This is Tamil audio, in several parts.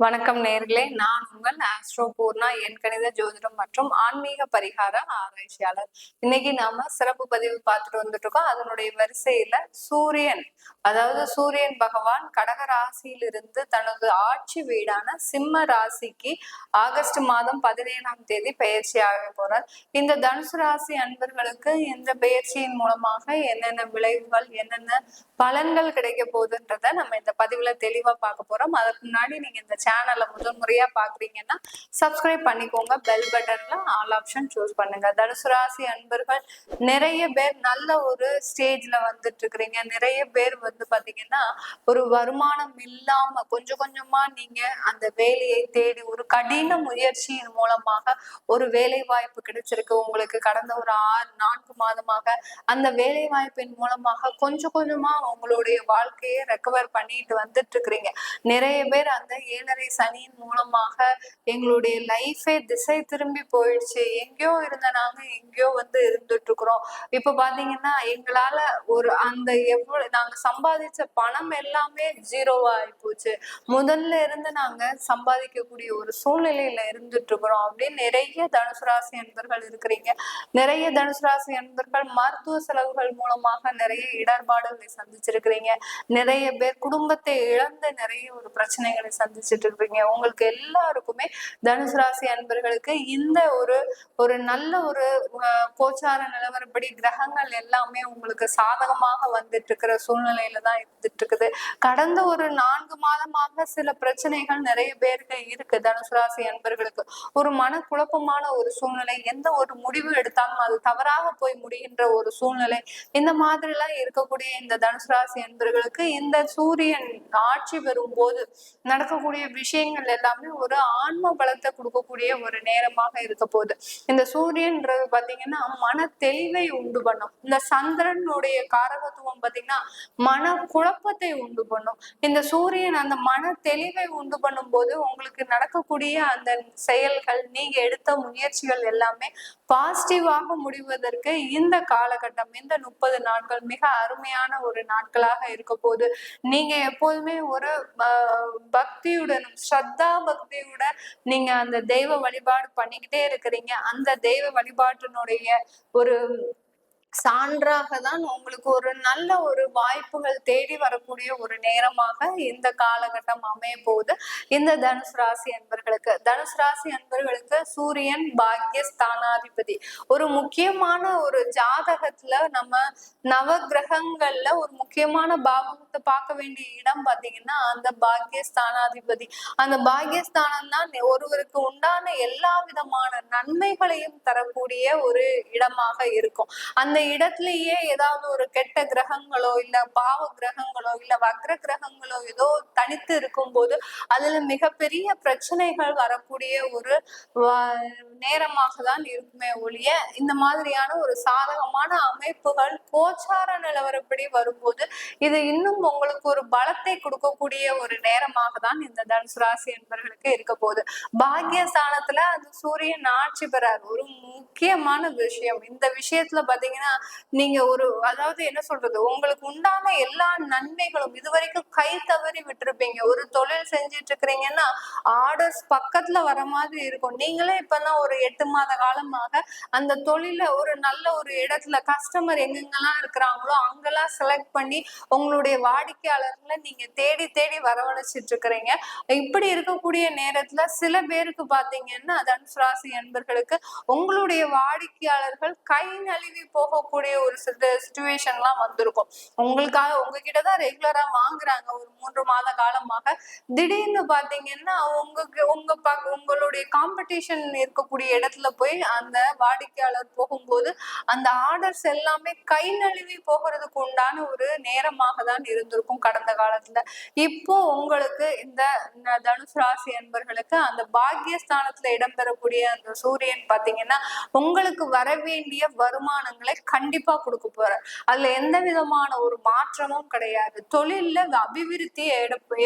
வணக்கம் நேர்களே, நான் உங்கள் ஆஸ்ட்ரோ பூர்ணா, என் கணித ஜோதிடம் மற்றும் ஆன்மீக பரிகார ஆராய்ச்சியாளர். இன்னைக்கு நாம சிறப்பு பதிவு பார்த்துட்டு வந்துட்டு இருக்கோம். அதனுடைய வரிசையில சூரியன், அதாவது சூரியன் பகவான் கடக ராசியிலிருந்து தனது ஆட்சி வீடான சிம்ம ராசிக்கு ஆகஸ்ட் மாதம் 17ஆம் தேதி பயிற்சி ஆக போறார். இந்த தனுசு ராசி அன்பர்களுக்கு இந்த பயிற்சியின் மூலமாக என்னென்ன விளைவுகள், என்னென்ன பலன்கள் கிடைக்க போகுதுன்றத நம்ம இந்த பதிவுல தெளிவா பார்க்க போறோம். அதுக்கு முன்னாடி நீங்க இந்த சேனலை முதல் முறையா பாக்குறீங்கன்னா சப்ஸ்கிரைப் பண்ணிக்கோங்க. பெல் பட்டன்ல ஆல் ஆப்ஷன் சூஸ் பண்ணுங்க. தனுசு ராசி அன்பர்கள் நிறைய பேர் நல்ல ஒரு ஸ்டேஜ்ல வந்துட்டு இருக்கிறீங்க. நிறைய பேர் பாத்தீங்கன்னா ஒரு வருமானம் இல்லாம கொஞ்சம் கொஞ்சமா நீங்க அந்த வேலையை தேடி ஒரு கடின முயற்சியின் மூலமாக ஒரு வேலை வாய்ப்பு கிடைச்சிருக்கு உங்களுக்கு. கடந்த ஒரு 4 மாதமாக அந்த வேலை வாய்ப்பின் மூலமாக கொஞ்சம் கொஞ்சமா உங்களுடைய வாழ்க்கையை ரெக்கவர் பண்ணிட்டு வந்துட்டு இருக்கிறீங்க. நிறைய பேர் அந்த 7.5 சனியின் மூலமாக எங்களுடைய லைஃபே திசை திரும்பி போயிடுச்சு, எங்கேயோ இருந்த நாங்க எங்கேயோ இருந்துட்டு இருக்கிறோம். இப்ப பாத்தீங்கன்னா எங்களால ஒரு அந்த எவ்வளவு நாங்க சம்பாதிச்ச பணம் எல்லாமே ஜீரோவா ஆகி போச்சு, முதல்ல இருந்து நாங்க சம்பாதிக்கக்கூடிய ஒரு சூழ்நிலையில இருந்துட்டு இருக்கிறோம் அப்படின்னு நிறைய தனுசு ராசி அன்பர்கள் இருக்கிறீங்க. நிறைய தனுசு ராசி அன்பர்கள் மருத்துவ செலவுகள் மூலமாக நிறைய இடர்பாடுகளை சந்திச்சிருக்கிறீங்க. நிறைய பேர் குடும்பத்தை இழந்த நிறைய ஒரு பிரச்சனைகளை சந்திச்சுட்டு இருக்கீங்க. உங்களுக்கு எல்லாருக்குமே தனுசு ராசி அன்பர்களுக்கு இந்த ஒரு நல்ல ஒரு கோச்சார நிலவரப்படி கிரகங்கள் எல்லாமே உங்களுக்கு சாதகமாக வந்துட்டு இருக்கிற சூழ்நிலையில தான் இருந்துட்டு இருக்குது. கடந்த ஒரு 4 மாதமாக சில பிரச்சனைகள் நிறைய பேருக்கு இருக்கு. தனுசு ராசி அன்பர்களுக்கு ஒரு மனக்குழப்பமான ஒரு சூழ்நிலை, எந்த ஒரு முடிவு எடுத்தாலும் அது தவறாக போய் முடிகின்ற ஒரு சூழ்நிலை, இந்த மாதிரி எல்லாம் இருக்கக்கூடிய இந்த தனுசு ராசி அன்பர்களுக்கு இந்த சூரியன் ஆட்சி பெறும் போது நடக்கக்கூடிய விஷயங்கள் எல்லாமே ஒரு ஆன்ம பலத்தை கொடுக்கக்கூடிய ஒரு நேரமாக இருக்க போகுது. இந்த சூரியன்றது பாத்தீங்கன்னா மன தெளிவை உண்டு பண்ணும். இந்த சந்திரனுடைய காரகத்துவம் பாத்தீங்கன்னா மன குழப்பத்தை உண்டு பண்ணும். இந்த சூரியன் அந்த மன தெளிவை உண்டு பண்ணும் போது உங்களுக்கு நடக்கக்கூடிய அந்த செயல்கள், நீங்க எடுத்த முயற்சிகள் எல்லாமே பாசிட்டிவாக முடிவதற்கு இந்த காலகட்டம், இந்த 30 நாட்கள் மிக அருமையான ஒரு நாட்களாக இருக்க போது. நீங்க எப்போதுமே ஒரு பக்தியுடனும் ஸ்ரத்தா பக்தியுடன் நீங்க அந்த தெய்வ வழிபாடு பண்ணிக்கிட்டே இருக்கிறீங்க. அந்த தெய்வ வழிபாட்டினுடைய ஒரு சான்றாக தான் உங்களுக்கு ஒரு நல்ல ஒரு வாய்ப்புகள் தேடி வரக்கூடிய ஒரு நேரமாக இந்த காலகட்டம் அமைய போகுது இந்த தனுசு ராசி அன்பர்களுக்கு. தனுசு ராசி அன்பர்களுக்கு சூரியன் பாக்கிய ஸ்தானாதிபதி. ஒரு முக்கியமான ஒரு ஜாதகத்துல நம்ம நவ கிரகங்கள்ல ஒரு முக்கியமான பாவத்தை பார்க்க வேண்டிய இடம் பாத்தீங்கன்னா அந்த பாக்கிய ஸ்தானாதிபதி. அந்த பாக்கியஸ்தானம் தான் ஒருவருக்கு உண்டான எல்லா விதமான நன்மைகளையும் தரக்கூடிய ஒரு இடமாக இருக்கும். அந்த இடத்துலயே ஏதாவது ஒரு கெட்ட கிரகங்களோ இல்ல பாவ கிரகங்களோ இல்ல வக்ர கிரகங்களோ ஏதோ தனித்து இருக்கும் போது அதுல மிகப்பெரிய பிரச்சனைகள் வரக்கூடிய ஒரு நேரமாக தான் இருக்குமே ஒழிய, இந்த மாதிரியான ஒரு சாதகமான அமைப்புகள் கோச்சார நிலவரப்படி வரும்போது இது இன்னும் உங்களுக்கு ஒரு பலத்தை கொடுக்கக்கூடிய ஒரு நேரமாக தான் இந்த தனுசு ராசி என்பவர்களுக்கு இருக்க போகுது. பாக்கியஸ்தானத்துல அந்த சூரியன் ஆட்சி பெறார். ஒரு முக்கியமான விஷயம் இந்த விஷயத்துல பாத்தீங்கன்னா நீங்க அதாவது என்ன சொல்றது, உங்களுக்கு உண்டான எல்லா நன்மைகளும் இதுவரைக்கும் கை தவறி விட்டுருப்பீங்க. ஒரு தொழில் செஞ்சிட்டு இருக்கிறீங்கன்னா ஆர்டர்ஸ் பக்கத்துல வர மாதிரி இருக்கும். நீங்களே இப்பதான் ஒரு 8 மாத காலமாக அந்த தொழில ஒரு நல்ல ஒரு இடத்துல கஸ்டமர் எங்கெங்கெல்லாம் இருக்கிறாங்களோ அங்கெல்லாம் செலக்ட் பண்ணி உங்களுடைய வாடிக்கையாளர்களை நீங்க தேடி தேடி வரவழைச்சிட்டு இருக்கிறீங்க. இப்படி இருக்கக்கூடிய நேரத்துல சில பேருக்கு பாத்தீங்கன்னா தனுசு ராசி அன்பர்களுக்கு உங்களுடைய வாடிக்கையாளர்கள் கை நழுவி போகக்கூடிய ஒரு சிச்சுவேஷன் எல்லாம் வந்திருக்கும். உங்களுக்காக உங்ககிட்டதான் ரெகுலரா வாங்குறாங்க ஒரு 3 மாத காலமாக. திடீர்னு பாத்தீங்கன்னா உங்களுடைய காம்படிஷன் இருக்கக்கூடிய இடத்துல போய் அந்த வாடிக்கையாளர் போகும்போது அந்த ஆர்டர்ஸ் எல்லாமே கை நழுவி போகிறதுக்கு உண்டான ஒரு நேரமாக தான் இருந்திருக்கும் கடந்த காலத்துல. இப்போ உங்களுக்கு இந்த தனுசு ராசி அன்பர்களுக்கு அந்த பாக்கியஸ்தானத்துல இடம்பெறக்கூடிய அந்த சூரியன் பாத்தீங்கன்னா உங்களுக்கு வர வேண்டிய வருமானங்களை கண்டிப்பா கொடுக்க போறார். அதுல எந்த விதமான ஒரு மாற்றமும் கிடையாது. தொழில்ல அபிவிருத்தி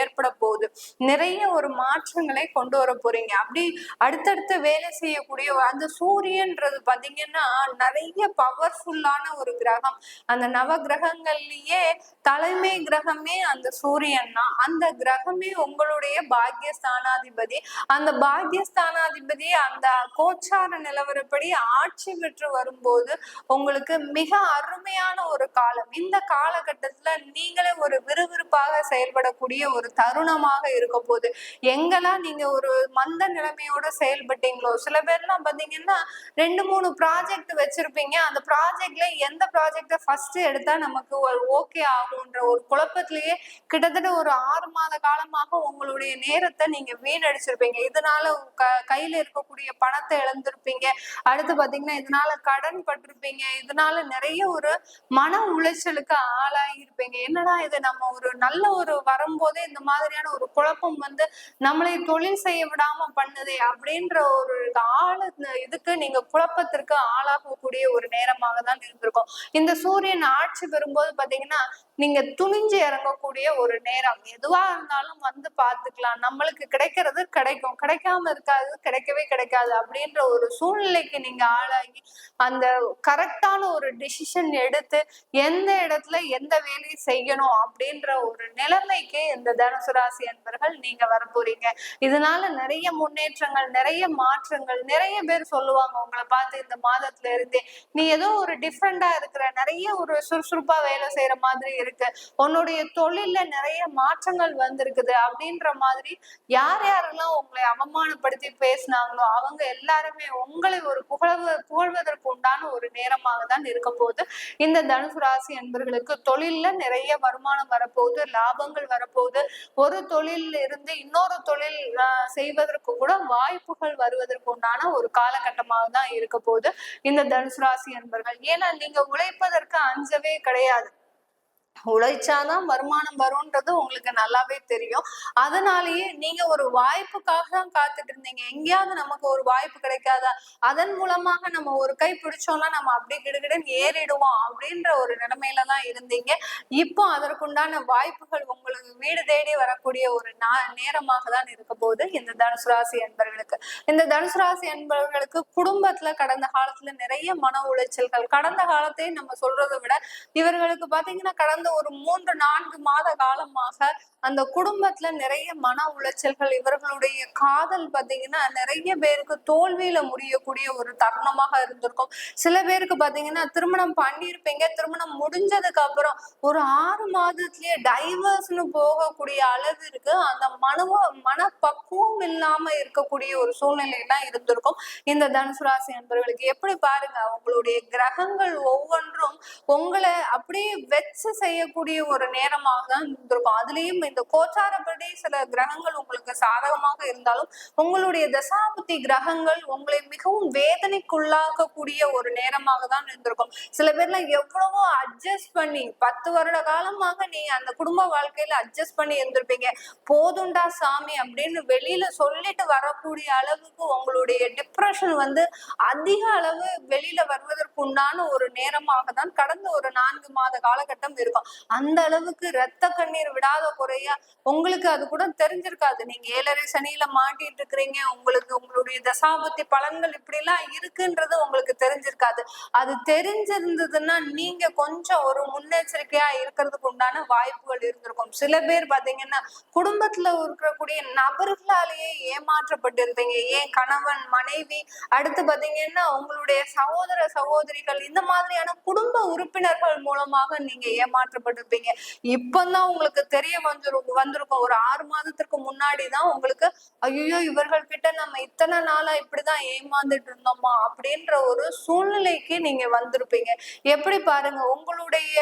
ஏற்பட போகுது. நிறைய ஒரு மாற்றங்களை கொண்டு வர போறீங்க. அப்படி அடுத்தடுத்து வேலை செய்யக்கூடிய அந்த சூரியன்றது பாத்தீங்கன்னா நிறைய பவர்ஃபுல்லான ஒரு கிரகம். அந்த நவ கிரகங்கள்லயே தலைமை கிரகமே அந்த சூரியன் தான். அந்த கிரகமே உங்களுடைய பாக்யஸ்தானாதிபதி. அந்த பாக்யஸ்தானாதிபதி அந்த கோச்சார நிலவரப்படி ஆட்சி பெற்று வரும்போது உங்களுக்கு மிக அருமையான ஒரு காலம். இந்த காலகட்டத்துல நீங்களே ஒரு விறுவிறுப்பாக செயல்படக்கூடிய ஒரு தருணமாக இருக்க போகுது. எங்கெல்லாம் நீங்க ஒரு மந்த நிலைமையோட செயல்பட்டீங்களோ, சில பேர்லாம் பாத்தீங்கன்னா 2-3 ப்ராஜெக்ட் வச்சிருப்பீங்க. அந்த ப்ராஜெக்ட்ல எந்த ப்ராஜெக்ட ஃபர்ஸ்ட் எடுத்தா நமக்கு ஒரு ஓகே ஆகுன்ற ஒரு குழப்பத்திலேயே கிட்டத்தட்ட ஒரு 6 மாத காலமாக உங்களுடைய நேரத்தை நீங்க வீணடிச்சிருப்பீங்க. இதனால கையில இருக்கக்கூடிய பணத்தை இழந்திருப்பீங்க. அடுத்து பாத்தீங்கன்னா இதனால கடன் பட்டிருப்பீங்க. இதனால நிறைய ஒரு மன உளைச்சலுக்கு ஆளாகி இருப்பீங்க. என்னடா இது, நம்ம ஒரு நல்ல ஒரு வரும்போதே இந்த மாதிரியான ஒரு குழப்பம் வந்து நம்மளை தொழில் செய்ய விடாம பண்ணுதே அப்படின்ற ஒரு இதுக்கு நீங்க குழப்பத்திற்கு ஆளாகக்கூடிய ஒரு நேரமாக தான் இருந்திருக்கும். இந்த சூரியன் ஆட்சி பெறும்போது பாத்தீங்கன்னா நீங்க துணிஞ்சு இறங்கக்கூடிய ஒரு நேரம். எதுவா இருந்தாலும் வந்து பாத்துக்கலாம், நம்மளுக்கு கிடைக்கிறது கிடைக்கும், கிடைக்காம இருக்காது, கிடைக்கவே கிடைக்காது அப்படின்ற ஒரு சூழ்நிலைக்கு நீங்க ஆளாகி அந்த கரெக்டான ஒரு டிசிஷன் எடுத்து எந்த இடத்துல எந்த வேலையை செய்யணும் அப்படின்ற ஒரு நிலைமைக்கு இந்த தனுசு ராசி அன்பர்கள் நீங்க வர போறீங்க. இதனால நிறைய முன்னேற்றங்கள், நிறைய மாற்றங்கள். நிறைய பேர் சொல்லுவாங்க உங்களை பார்த்து இந்த மாதத்துல இருந்தே நீ ஏதோ ஒரு டிஃப்ரெண்டா இருக்கிற, நிறைய ஒரு சுறுசுறுப்பா வேலை செய்யற மாதிரி இருக்கு, உன்னுடைய தொழில்ல நிறைய மாற்றங்கள் வந்திருக்குது அப்படின்ற மாதிரி யார் யாரெல்லாம் உங்களை அவமானப்படுத்தி பேசினாங்களோ அவங்க எல்லாருமே உங்களை ஒரு புகழ்வதற்கு உண்டான ஒரு நேரமாக தான் இருக்க போகுது. இந்த தனுசு ராசி அன்பர்களுக்கு தொழில்ல நிறைய வருமானம் வரப்போகுது, லாபங்கள் வரப்போகுது. ஒரு தொழில் இருந்து இன்னொரு தொழில் செய்வதற்கு கூட வாய்ப்புகள் வருவதற்கு உண்டான ஒரு காலகட்டமாக தான் இருக்க போகுது இந்த தனுசு ராசி அன்பர்கள். ஏன்னா நீங்க உழைப்பதற்கு அஞ்சவே கிடையாது. உழைச்சாதான் வருமானம் வரும்ன்றது உங்களுக்கு நல்லாவே தெரியும். அதனாலேயே நீங்க ஒரு வாய்ப்புக்காக தான் காத்துட்டு இருந்தீங்க. எங்கேயாவது நமக்கு ஒரு வாய்ப்பு கிடைக்காதா, அதன் மூலமாக நம்ம ஒரு கை பிடிச்சோம்னா நம்ம அப்படி கிடுகிடுன்னு ஏறிடுவோம் அப்படின்ற ஒரு நிலைமையில தான் இருந்தீங்க. இப்போ அதற்குண்டான வாய்ப்புகள் உங்களுக்கு வீடு தேடி வரக்கூடிய ஒரு நேரமாக தான் இருக்க போகுது இந்த தனுசு ராசி என்பவர்களுக்கு. இந்த தனுசு ராசி என்பவர்களுக்கு குடும்பத்துல கடந்த காலத்துல நிறைய மன உளைச்சல்கள், கடந்த காலத்தை நம்ம சொல்றதை விட இவர்களுக்கு பாத்தீங்கன்னா கடந்த ஒரு 3-4 மாத காலமாக அந்த குடும்பத்துல நிறைய மன உளைச்சல்கள். இவர்களுடைய காதல் பாத்தீங்கன்னா நிறைய பேருக்கு தோல்வியில முடியக்கூடிய ஒரு தருணமாக இருந்திருக்கும். சில பேருக்கு பாத்தீங்கன்னா திருமணம் பண்ணியிருப்பீங்க, திருமணம் முடிஞ்சதுக்கு அப்புறம் ஒரு 6 மாதத்திலேயே டைவர்ஸ்னு போகக்கூடிய அளவிற்கு அந்த மனப்பக்குவம் இல்லாம இருக்கக்கூடிய ஒரு சூழ்நிலையெல்லாம் இருந்திருக்கும் இந்த தனுசு ராசி என்பவர்களுக்கு. எப்படி பாருங்க, உங்களுடைய கிரகங்கள் ஒவ்வொன்றும் உங்களை அப்படியே வச்சு செய்யக்கூடிய ஒரு நேரமாக தான் இருந்திருக்கும். அதுலயும் இந்த கோச்சாரப்படி சில கிரகங்கள் உங்களுக்கு சாதகமாக இருந்தாலும் உங்களுடைய தசாபுத்தி கிரகங்கள் உங்களை மிகவும் வேதனைக்குள்ளாக்கக்கூடிய ஒரு நேரமாக தான் இருந்திருக்கும். சில பேர்ல எவ்வளவோ அட்ஜஸ்ட் பண்ணி 10 வருட காலமாக நீங்க அந்த குடும்ப வாழ்க்கையில அட்ஜஸ்ட் பண்ணி இருந்திருப்பீங்க. போதுண்டா சாமி அப்படின்னு வெளியில சொல்லிட்டு வரக்கூடிய அளவுக்கு உங்களுடைய டிப்ரெஷன் வந்து அதிக அளவு வெளியில வருவதற்கு உண்டான ஒரு நேரமாக தான் கடந்த ஒரு 4 மாத காலகட்டம் இருக்கும். அந்த அளவுக்கு ரத்த கண்ணீர் விடாத குறைய உங்களுக்கு அது கூட தெரிஞ்சிருக்காது. நீங்க 7.5 சனியில மாட்டிட்டு இருக்கிறீங்க, உங்களுக்கு உங்களுடைய தசாபுத்தி பலன்கள் இப்படி எல்லாம் இருக்குன்றது உங்களுக்கு தெரிஞ்சிருக்காது. அது தெரிஞ்சிருந்ததுன்னா நீங்க கொஞ்சம் ஒரு முன்னெச்சரிக்கையா இருக்கிறதுக்கு உண்டான வாய்ப்புகள் இருந்திருக்கும். சில பேர் பாத்தீங்கன்னா குடும்பத்துல இருக்கக்கூடிய நபர்களாலேயே ஏமாற்றப்பட்டிருப்பீங்க. ஏன் கணவன் மனைவி, அடுத்து பாத்தீங்கன்னா உங்களுடைய சகோதர சகோதரிகள், இந்த மாதிரியான குடும்ப உறுப்பினர்கள் மூலமாக நீங்க ஏமாற்றப்பட்டிருப்பீங்க. இப்பதான் உங்களுக்கு தெரிய வந்திருக்கும். ஒரு 6 மாதத்திற்கு முன்னாடிதான் உங்களுக்கு ஐயோ இவர்கள் கிட்ட நம்ம இத்தனை நாளா இப்படிதான் ஏமாந்துட்டு இருந்தோமா அப்படின்ற ஒரு சூழ்நிலைக்கு நீங்க வந்திருப்பீங்க. எப்படி பாருங்க, உங்களுடைய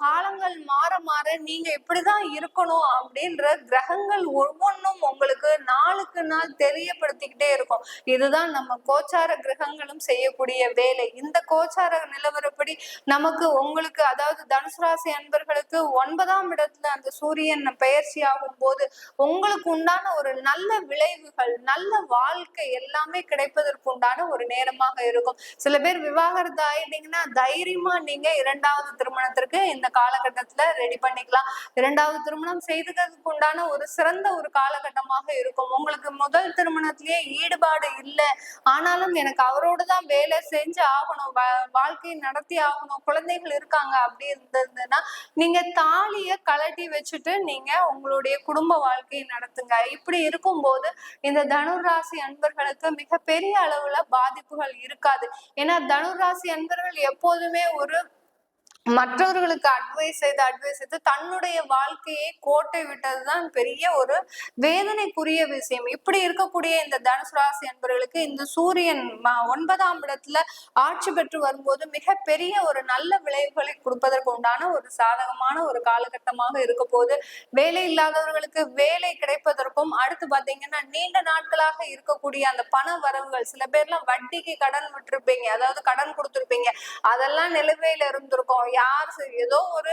காலங்கள் மாற மாற நீங்க இப்படிதான் இருக்கணும் அப்படின்ற கிரகங்கள் ஒவ்வொன்றும் உங்களுக்கு நாளுக்கு நாள் தெரியப்படுத்திக்கிட்டே இருக்கும். இதுதான் நம்ம கோச்சார கிரகங்களும் செய்யக்கூடிய வேலை. இந்த கோச்சார நிலவரப்படி நமக்கு உங்களுக்கு அதாவது தனுசு ராசி அன்பர்களுக்கு 9ஆம் இடத்துல அந்த சூரியன் பெயர்ச்சி ஆகும் போது உங்களுக்கு உண்டான ஒரு நல்ல விளைவுகள், நல்ல வாழ்க்கை எல்லாமே கிடைப்பதற்கு உண்டான ஒரு நேரமாக இருக்கும். சில பேர் விவாகரத்து ஆயிட்டீங்கன்னா தைரியமா நீங்க 2வது திருமணத்திற்கு இந்த காலகட்டத்துல ரெடி பண்ணிக்கலாம். 2வது திருமணம் செய்துக்கிறதுக்கு உண்டான ஒரு சிறந்த ஒரு காலகட்டமாக இருக்கும். உங்களுக்கு முதல் திருமணத்திலேயே ஈடுபாடு இல்லை, ஆனாலும் எனக்கு அவரோட தான் வேலை செஞ்சு ஆகணும், வாழ்க்கையை நடத்தி ஆகணும், குழந்தைகள் இருக்காங்க அப்படி இருந்ததுன்னா நீங்க தாலிய கழட்டி வச்சுட்டு நீங்க உங்களுடைய குடும்ப வாழ்க்கையை நடத்துங்க. இப்படி இருக்கும்போது இந்த தனுராசி அன்பர்களுக்கு மிகப்பெரிய அளவுல பாதிப்புகள் இருக்காது. ஏன்னா தனுராசி அன்பர்கள் எப்போதுமே ஒரு மற்றவர்களுக்கு அட்வைஸ் செய்து தன்னுடைய வாழ்க்கையை கோட்டை விட்டதுதான் பெரிய ஒரு வேதனைக்குரிய விஷயம். இப்படி இருக்கக்கூடிய இந்த தனுசு ராசி அன்பர்களுக்கு இந்த சூரியன் 9ஆம் இடத்துல ஆட்சி பெற்று வரும்போது மிகப்பெரிய ஒரு நல்ல விளைவுகளை கொடுப்பதற்கு உண்டான ஒரு சாதகமான ஒரு காலகட்டமாக இருக்க போது. வேலை இல்லாதவர்களுக்கு வேலை கிடைப்பதற்கும், அடுத்து பாத்தீங்கன்னா நீண்ட நாட்களாக இருக்கக்கூடிய அந்த பண வரவுகள், சில பேர்லாம் வட்டிக்கு கடன் விட்டுருப்பீங்க, அதாவது கடன் கொடுத்துருப்பீங்க, அதெல்லாம் நிலுவையில இருந்திருக்கும். யார் ஏதோ ஒரு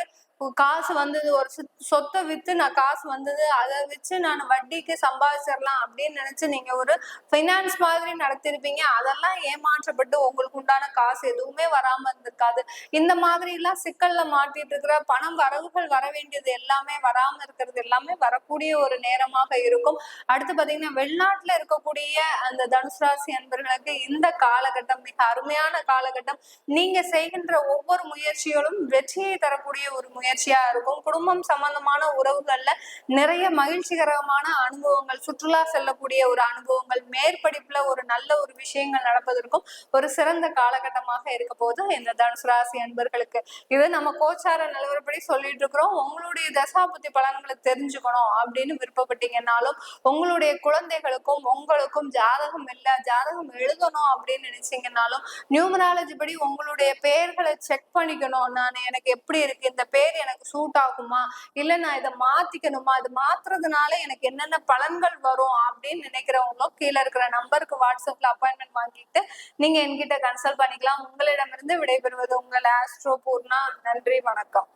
காசு வந்தது, ஒரு சொத்தை வித்து நான் காசு வந்தது, அதை வச்சு நான் வட்டிக்கு சம்பாதிச்சிடலாம் அப்படின்னு நினைச்சு நீங்க ஒரு பைனான்ஸ் மாதிரி நடத்திருப்பீங்க. அதெல்லாம் ஏமாற்றப்பட்டு உங்களுக்கு உண்டான காசு எதுவுமே வராம இருந்திருக்காது. இந்த மாதிரி எல்லாம் சிக்கல்ல மாட்டிட்டு இருக்கிற பணம் வரவுகள் வர வேண்டியது எல்லாமே வராம இருக்கிறது எல்லாமே வரக்கூடிய ஒரு நேரமாக இருக்கும். அடுத்து பாத்தீங்கன்னா வெளிநாட்டுல இருக்கக்கூடிய அந்த தனுசு ராசி அன்பர்களுக்கு இந்த காலகட்டம் மிக அருமையான காலகட்டம். நீங்க செய்கின்ற ஒவ்வொரு முயற்சிகளும் வெற்றியை தரக்கூடிய ஒரு முயற்சியா இருக்கும். குடும்பம் சம்பந்தமான உறவுகள்ல நிறைய மகிழ்ச்சிகரமான அனுபவங்கள், சுற்றுலா செல்லக்கூடிய ஒரு அனுபவங்கள், மேற்படிப்புல ஒரு நல்ல ஒரு விஷயங்கள் நடப்பதற்கும் ஒரு சிறந்த காலகட்டமாக இருக்க போது இந்த தனுசு ராசி அன்பர்களுக்கு. இது நம்ம கோச்சார நிலவரப்படி சொல்லிட்டு இருக்கிறோம். உங்களுடைய தசாபுத்தி பலன்களை தெரிஞ்சுக்கணும் அப்படின்னு விருப்பப்பட்டீங்கன்னாலும், உங்களுடைய குழந்தைகளுக்கும் உங்களுக்கும் ஜாதகம் இல்ல, ஜாதகம் எழுதணும் அப்படின்னு நினைச்சீங்கன்னாலும், நியூமராலஜி படி உங்களுடைய பெயர்களை செக் பண்ணிக்கணும். நான் எனக்கு எப்படி இருக்கு, இந்த பேர் எனக்கு சூட் ஆகுமா, இல்ல நான் இதை மாத்திக்கணுமா, இது மாத்துறதுனால எனக்கு என்னென்ன பலன்கள் வரும் அப்படின்னு நினைக்கிறவங்களும் கீழே இருக்கிற நம்பருக்கு வாட்ஸ்அப்ல அப்பாயின்மெண்ட் வாங்கிட்டு நீங்க என்கிட்ட கன்சல்ட் பண்ணிக்கலாம். உங்களிடமிருந்து விடைபெறுவது உங்கள் ஆஸ்ட்ரோ பூர்ணா. நன்றி, வணக்கம்.